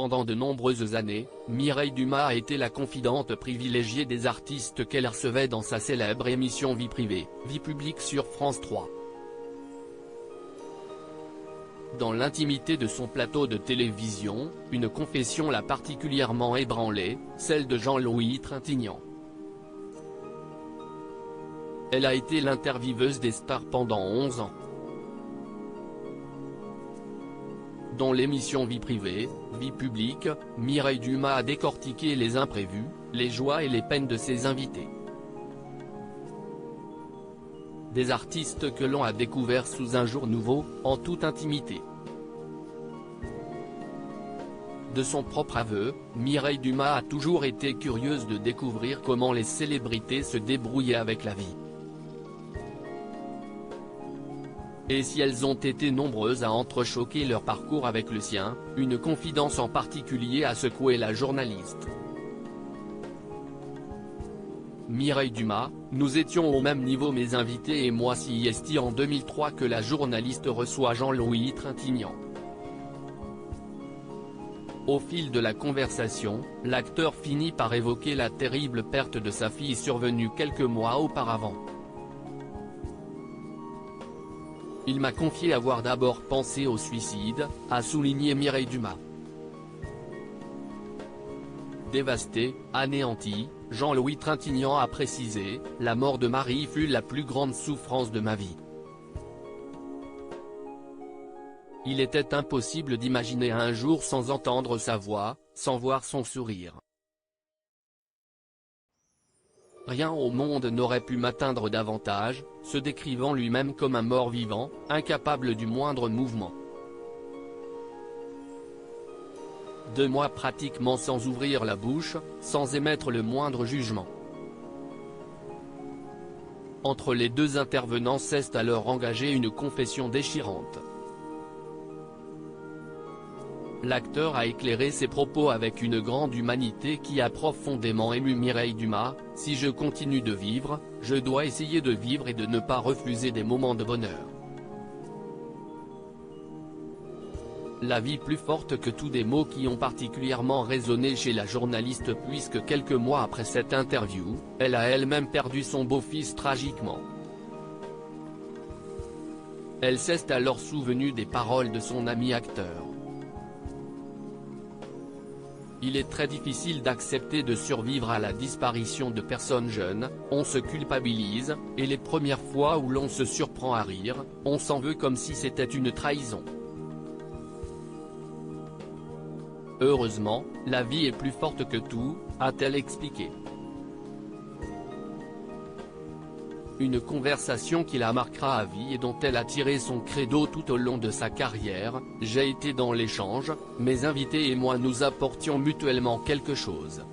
Pendant de nombreuses années, Mireille Dumas a été la confidente privilégiée des artistes qu'elle recevait dans sa célèbre émission Vie privée, Vie publique sur France 3. Dans l'intimité de son plateau de télévision, une confession l'a particulièrement ébranlée, celle de Jean-Louis Trintignant. Elle a été l'intervieweuse des stars pendant 11 ans. Dans l'émission Vie privée, Vie publique, Mireille Dumas a décortiqué les imprévus, les joies et les peines de ses invités. Des artistes que l'on a découverts sous un jour nouveau, en toute intimité. De son propre aveu, Mireille Dumas a toujours été curieuse de découvrir comment les célébrités se débrouillaient avec la vie. Et si elles ont été nombreuses à entrechoquer leur parcours avec le sien, une confidence en particulier a secoué la journaliste. Mireille Dumas: nous étions au même niveau mes invités et moi si est en 2003 que la journaliste reçoit Jean-Louis Trintignant. Au fil de la conversation, l'acteur finit par évoquer la terrible perte de sa fille survenue quelques mois auparavant. Il m'a confié avoir d'abord pensé au suicide, a souligné Mireille Dumas. Dévasté, anéanti, Jean-Louis Trintignant a précisé: la mort de Marie fut la plus grande souffrance de ma vie. Il était impossible d'imaginer un jour sans entendre sa voix, sans voir son sourire. Rien au monde n'aurait pu m'atteindre davantage, se décrivant lui-même comme un mort-vivant, incapable du moindre mouvement. 2 mois pratiquement sans ouvrir la bouche, sans émettre le moindre jugement. Entre les deux intervenants s'est alors engagée une confession déchirante. L'acteur a éclairé ses propos avec une grande humanité qui a profondément ému Mireille Dumas: si je continue de vivre, je dois essayer de vivre et de ne pas refuser des moments de bonheur. La vie plus forte que tout, des mots qui ont particulièrement résonné chez la journaliste puisque quelques mois après cette interview, elle a elle-même perdu son beau-fils tragiquement. Elle s'est alors souvenue des paroles de son ami acteur. Il est très difficile d'accepter de survivre à la disparition de personnes jeunes, on se culpabilise, et les premières fois où l'on se surprend à rire, on s'en veut comme si c'était une trahison. Heureusement, la vie est plus forte que tout, a-t-elle expliqué. Une conversation qui la marquera à vie et dont elle a tiré son credo tout au long de sa carrière: j'ai été dans l'échange, mes invités et moi nous apportions mutuellement quelque chose.